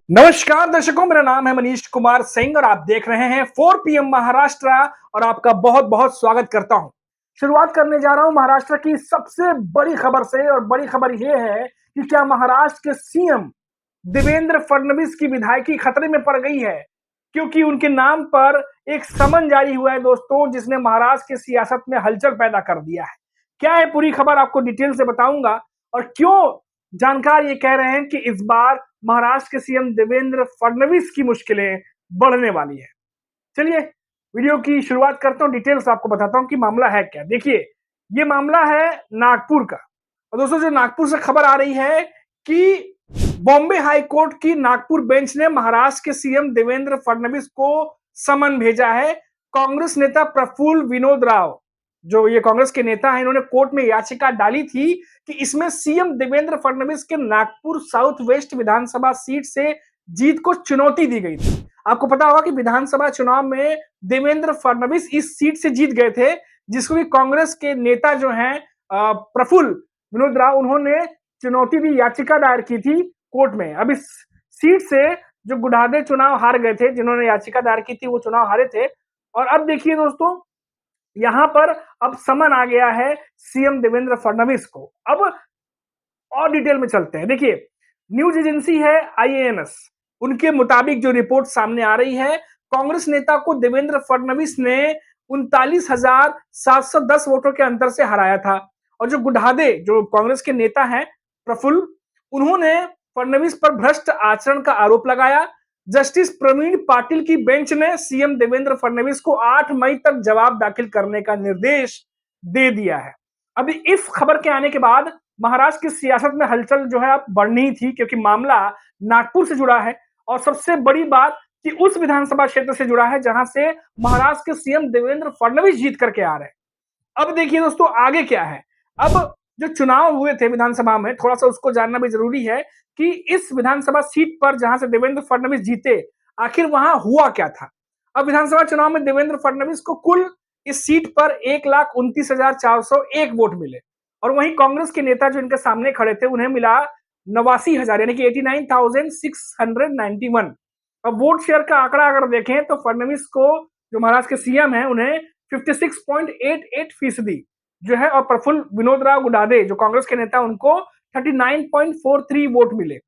नमस्कार दर्शकों, मेरा नाम है मनीष कुमार सिंह और आप देख रहे हैं 4 PM महाराष्ट्र और आपका बहुत बहुत स्वागत करता हूं। शुरुआत करने जा रहा हूं महाराष्ट्र की सबसे बड़ी खबर से और बड़ी खबर यह है कि क्या महाराष्ट्र के सीएम देवेंद्र फडणवीस की विधायकी खतरे में पड़ गई है, क्योंकि उनके नाम पर एक समन जारी हुआ है दोस्तों, जिसने महाराष्ट्र की सियासत में हलचल पैदा कर दिया है। क्या है पूरी खबर, आपको डिटेल से बताऊंगा और क्यों जानकार ये कह रहे हैं कि इस बार महाराष्ट्र के सीएम देवेंद्र फडणवीस की मुश्किलें बढ़ने वाली है। चलिए वीडियो की शुरुआत करता हूं, डिटेल से आपको बताता हूं कि मामला है क्या। देखिए, ये मामला है नागपुर का और दोस्तों जो नागपुर से खबर आ रही है कि बॉम्बे हाई कोर्ट की नागपुर बेंच ने महाराष्ट्र के सीएम देवेंद्र फडणवीस को समन भेजा है। कांग्रेस नेता प्रफुल्ल विनोद राव, जो ये कांग्रेस के नेता हैं, इन्होंने कोर्ट में याचिका डाली थी कि इसमें सीएम देवेंद्र फडणवीस के नागपुर साउथ वेस्ट विधानसभा सीट से जीत को चुनौती दी गई थी। आपको पता होगा कि विधानसभा चुनाव में देवेंद्र फडणवीस इस सीट से जीत गए थे, जिसको भी कांग्रेस के नेता जो हैं प्रफुल्ल विनोद राव, उन्होंने चुनौती दी, याचिका दायर की थी कोर्ट में। अब इस सीट से जो गुडादे चुनाव हार गए थे, जिन्होंने याचिका दायर की थी वो चुनाव हारे थे। और अब देखिए दोस्तों, यहां पर अब समन आ गया है सीएम देवेंद्र फडणवीस को। अब और डिटेल में चलते हैं। देखिए, न्यूज एजेंसी है आईएएनएस, उनके मुताबिक जो रिपोर्ट सामने आ रही है, कांग्रेस नेता को देवेंद्र फडणवीस ने 39,710 वोटों के अंतर से हराया था। और जो गुडादे, जो कांग्रेस के नेता हैं प्रफुल्ल, उन्होंने फडणवीस पर भ्रष्ट आचरण का आरोप लगाया। जस्टिस प्रवीण पाटिल की बेंच ने सीएम देवेंद्र फडणवीस को 8 मई तक जवाब दाखिल करने का निर्देश दे दिया है। अभी इस खबर के आने के बाद महाराष्ट्र की सियासत में हलचल जो है अब बढ़नी थी, क्योंकि मामला नागपुर से जुड़ा है और सबसे बड़ी बात कि उस विधानसभा क्षेत्र से जुड़ा है जहां से महाराष्ट्र के सीएम देवेंद्र फडणवीस जीत करके आ रहे हैं। अब देखिए दोस्तों, आगे क्या है। अब जो चुनाव हुए थे विधानसभा में, थोड़ा सा उसको जानना भी जरूरी है कि इस विधानसभा सीट पर जहां से देवेंद्र फडणवीस जीते, आखिर वहां हुआ क्या था। अब विधानसभा चुनाव में देवेंद्र फडणवीस को कुल इस सीट पर 1,29,401 वोट मिले और वहीं कांग्रेस के नेता जो इनके सामने खड़े थे, उन्हें मिला 89,000, यानी कि 89,691। अब वोट शेयर का आंकड़ा अगर देखें तो फडणवीस को, जो महाराष्ट्र के सीएम हैं, उन्हें 56.88% जो है, और प्रफुल्ल विनोद राव गुडादे, जो कांग्रेस के नेता, उनको 39.43 वोट मिले,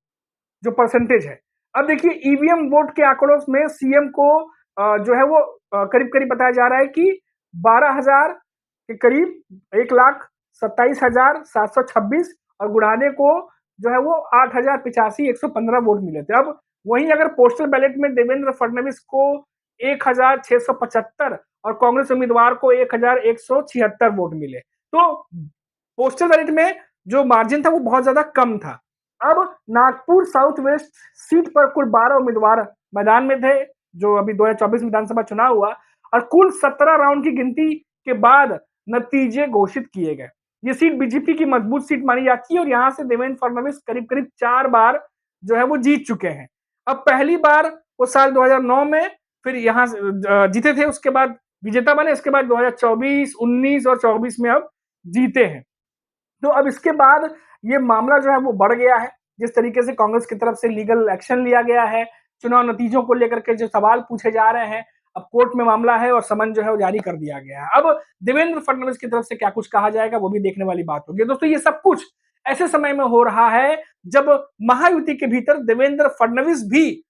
जो परसेंटेज है। अब देखिए, ईवीएम वोट के आंकड़ों में सीएम को जो है वो करीब करीब बताया जा रहा है कि 12,000 के करीब, 1,27,726, और गुडाने को जो है वो 8,085,115 वोट मिले थे। अब वहीं अगर पोस्टल बैलेट में देवेंद्र फडणवीस को 1,675 और कांग्रेस उम्मीदवार को 1,176 वोट मिले, तो पोस्टल बैलेट में जो मार्जिन था वो बहुत ज्यादा कम था। अब नागपुर साउथ वेस्ट सीट पर कुल 12 उम्मीदवार मैदान में थे, जो अभी 2024 विधानसभा चुनाव हुआ, और कुल 17 राउंड की गिनती के बाद नतीजे घोषित किए गए। ये सीट बीजेपी की मजबूत सीट मानी जाती है और यहां से देवेंद्र फडणवीस करीब करीब 4 बार जो है वो जीत चुके हैं। अब पहली बार वो साल 2009 में फिर यहां जीते थे, उसके बाद विजेता बने, इसके बाद 2024, 19 और 24 में अब जीते हैं। तो अब इसके बाद ये मामला जो है वो बढ़ गया है। जिस तरीके से कांग्रेस की तरफ से लीगल एक्शन लिया गया है, चुनाव नतीजों को लेकर के जो सवाल पूछे जा रहे हैं, अब कोर्ट में मामला है और समन जो है वो जारी कर दिया गया है। अब देवेंद्र फडणवीस की तरफ से क्या कुछ कहा जाएगा वो भी देखने वाली बात होगी। दोस्तों, ये सब कुछ ऐसे समय में हो रहा है जब महायुति के भीतर देवेंद्र फडणवीस भी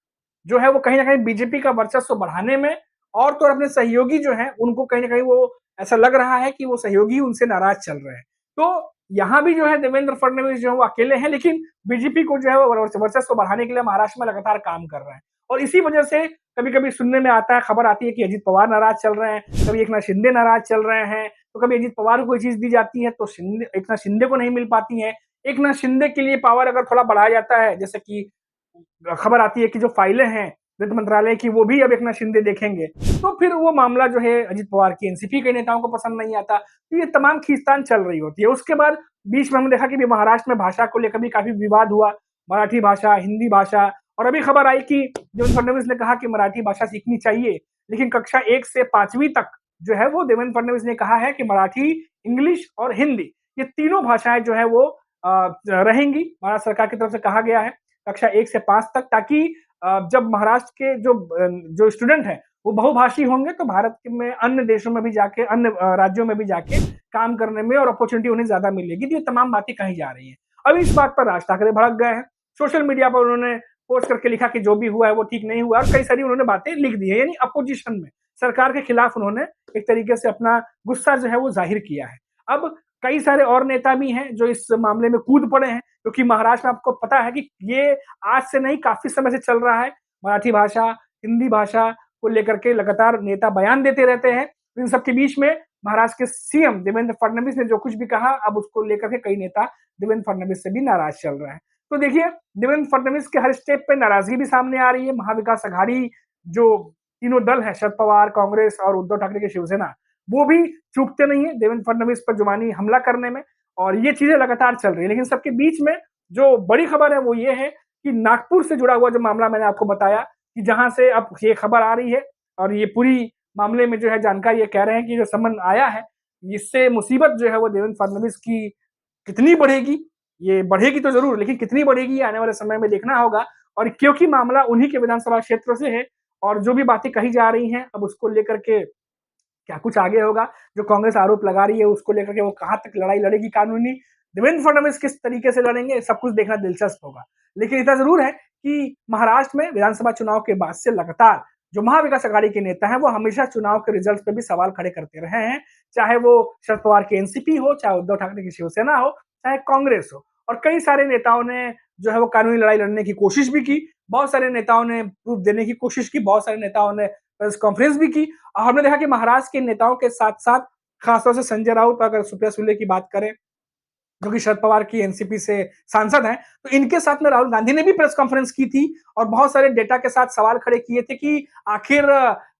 जो है वो कहीं ना कहीं बीजेपी का वर्चस्व बढ़ाने में, और तो अपने सहयोगी जो हैं उनको कहीं ना कहीं वो ऐसा लग रहा है कि वो सहयोगी उनसे नाराज चल रहे हैं। तो यहाँ भी जो है देवेंद्र फडणवीस जो है वो अकेले हैं, लेकिन बीजेपी को जो है वो वर्चस्व बढ़ाने के लिए महाराष्ट्र में लगातार काम कर रहे हैं। और इसी वजह से कभी कभी सुनने में आता है, खबर आती है कि अजीत पवार नाराज चल रहे हैं, कभी एकनाथ शिंदे नाराज चल रहे हैं, तो कभी अजीत पवार को कोई चीज दी जाती है तो एकनाथ शिंदे को नहीं मिल पाती है। एकनाथ शिंदे के लिए पावर अगर थोड़ा बढ़ाया जाता है, जैसे कि खबर आती है कि जो फाइलें हैं वित्त मंत्रालय की वो भी अब एकनाथ शिंदे देखेंगे, तो फिर वो मामला जो है अजीत पवार की एनसीपी के नेताओं को पसंद नहीं आता। तो ये तमाम खींचतान चल रही होती है। उसके बाद बीच में हमने देखा कि महाराष्ट्र में भाषा को लेकर भी काफी विवाद हुआ, मराठी भाषा, हिंदी भाषा, और अभी खबर आई कि देवेंद्र फडणवीस ने कहा कि मराठी भाषा सीखनी चाहिए, लेकिन कक्षा 1 से 5वीं तक जो है वो देवेंद्र फडणवीस ने कहा है कि मराठी, इंग्लिश और हिंदी, ये तीनों भाषाएं जो है वो रहेंगी। भारत सरकार की तरफ से कहा गया है कक्षा 1 से 5 तक, ताकि जब महाराष्ट्र के जो स्टूडेंट हैं वो बहुभाषी होंगे तो भारत में अन्य देशों में भी जाके अन्य राज्यों में भी जाके काम करने में और अपॉर्चुनिटी उन्हें ज्यादा मिलेगी। तो ये तमाम बातें कही जा रही हैं। अब इस बात पर राज ठाकरे भड़क गए हैं। सोशल मीडिया पर उन्होंने पोस्ट करके लिखा कि जो भी हुआ है वो ठीक नहीं हुआ, और कई सारी उन्होंने बातें लिख दी है, यानी अपोजिशन में सरकार के खिलाफ उन्होंने एक तरीके से अपना गुस्सा जो है वो जाहिर किया है। अब कई सारे और नेता भी हैं जो इस मामले में कूद पड़े हैं, क्योंकि महाराष्ट्र में आपको पता है कि ये आज से नहीं काफी समय से चल रहा है। मराठी भाषा, हिंदी भाषा को लेकर के लगातार नेता बयान देते रहते हैं। इन सबके बीच में महाराष्ट्र के सीएम देवेंद्र फडणवीस ने जो कुछ भी कहा, अब उसको लेकर के कई नेता देवेंद्र फडणवीस से भी नाराज चल रहे हैं। तो देखिए, देवेंद्र फडणवीस के हर स्टेप पे नाराजगी भी सामने आ रही है। महाविकास आघाड़ी जो तीनों दल है, शरद पवार, कांग्रेस और उद्धव ठाकरे की शिवसेना, वो भी चूकते नहीं है देवेंद्र फडणवीस पर जुबानी हमला करने में, और ये चीजें लगातार चल रही है। लेकिन सबके बीच में जो बड़ी खबर है वो ये है कि नागपुर से जुड़ा हुआ जो मामला मैंने आपको बताया, कि जहां से अब ये खबर आ रही है और ये पूरी मामले में जो है जानकारी ये कह रहे हैं कि जो समन आया है, इससे मुसीबत जो है वो देवेंद्र फडणवीस की कितनी बढ़ेगी, ये बढ़ेगी तो जरूर, लेकिन कितनी बढ़ेगी ये आने वाले समय में देखना होगा। और क्योंकि मामला उन्हीं के विधानसभा क्षेत्र से है और जो भी बातें कही जा रही हैं, अब उसको लेकर के क्या कुछ आगे होगा, जो कांग्रेस आरोप लगा रही है उसको लेकर के वो कहां तक लड़ाई लड़ेगी कानूनी, देवेंद्र फडणवीस किस तरीके से लड़ेंगे, सब कुछ देखना दिलचस्प होगा। लेकिन इतना जरूर है कि महाराष्ट्र में विधानसभा चुनाव के बाद से लगातार जो महाविकास आघाड़ी के नेता हैं वो हमेशा चुनाव के रिजल्ट पे भी सवाल खड़े करते रहे हैं, चाहे वो शरद पवार की एनसीपी हो, चाहे उद्धव ठाकरे की शिवसेना हो, चाहे कांग्रेस हो। और कई सारे नेताओं ने जो है वो कानूनी लड़ाई लड़ने की कोशिश भी की, बहुत सारे नेताओं ने प्रूफ देने की कोशिश की, बहुत सारे नेताओं ने प्रेस कॉन्फ्रेंस भी की, और हमने देखा कि महाराष्ट्र के नेताओं के साथ साथ खासतौर से संजय राउत, अगर सुप्रिया सुले की बात करें जो कि शरद पवार की एनसीपी से सांसद हैं, तो इनके साथ में राहुल गांधी ने भी प्रेस कॉन्फ्रेंस की थी और बहुत सारे डेटा के साथ सवाल खड़े किए थे कि आखिर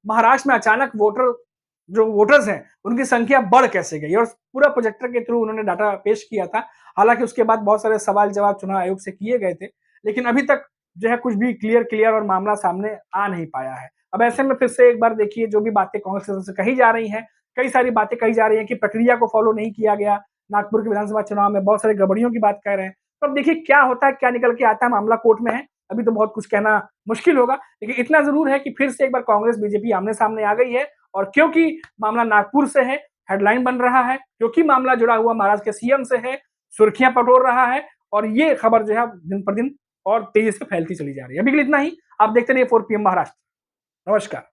महाराष्ट्र में अचानक वोटर्स हैं उनकी संख्या बढ़ कैसे गई, और पूरा प्रोजेक्टर के थ्रू उन्होंने डाटा पेश किया था। हालांकि उसके बाद बहुत सारे सवाल जवाब चुनाव आयोग से किए गए थे, लेकिन अभी तक जो है कुछ भी क्लियर और मामला सामने आ नहीं पाया है। अब ऐसे में फिर से एक बार देखिए, जो भी बातें कांग्रेस की तरफ से कही जा रही हैं, कई सारी बातें कही जा रही हैं कि प्रक्रिया को फॉलो नहीं किया गया, नागपुर के विधानसभा चुनाव में बहुत सारी गड़बड़ियों की बात कर रहे हैं। तो अब देखिए क्या होता है, क्या निकल के आता है, मामला कोर्ट में है, अभी तो बहुत कुछ कहना मुश्किल होगा। लेकिन इतना जरूर है कि फिर से एक बार कांग्रेस बीजेपी आमने सामने आ गई है, और क्योंकि मामला नागपुर से है, हेडलाइन बन रहा है, क्योंकि मामला जुड़ा हुआ महाराष्ट्र के सीएम से है, सुर्खियां बटोर रहा है, और ये खबर जो है दिन पर दिन और तेजी से फैलती चली जा रही है। अभी के लिए इतना ही। आप देखते रहिए 4 PM महाराष्ट्र। नमस्कार।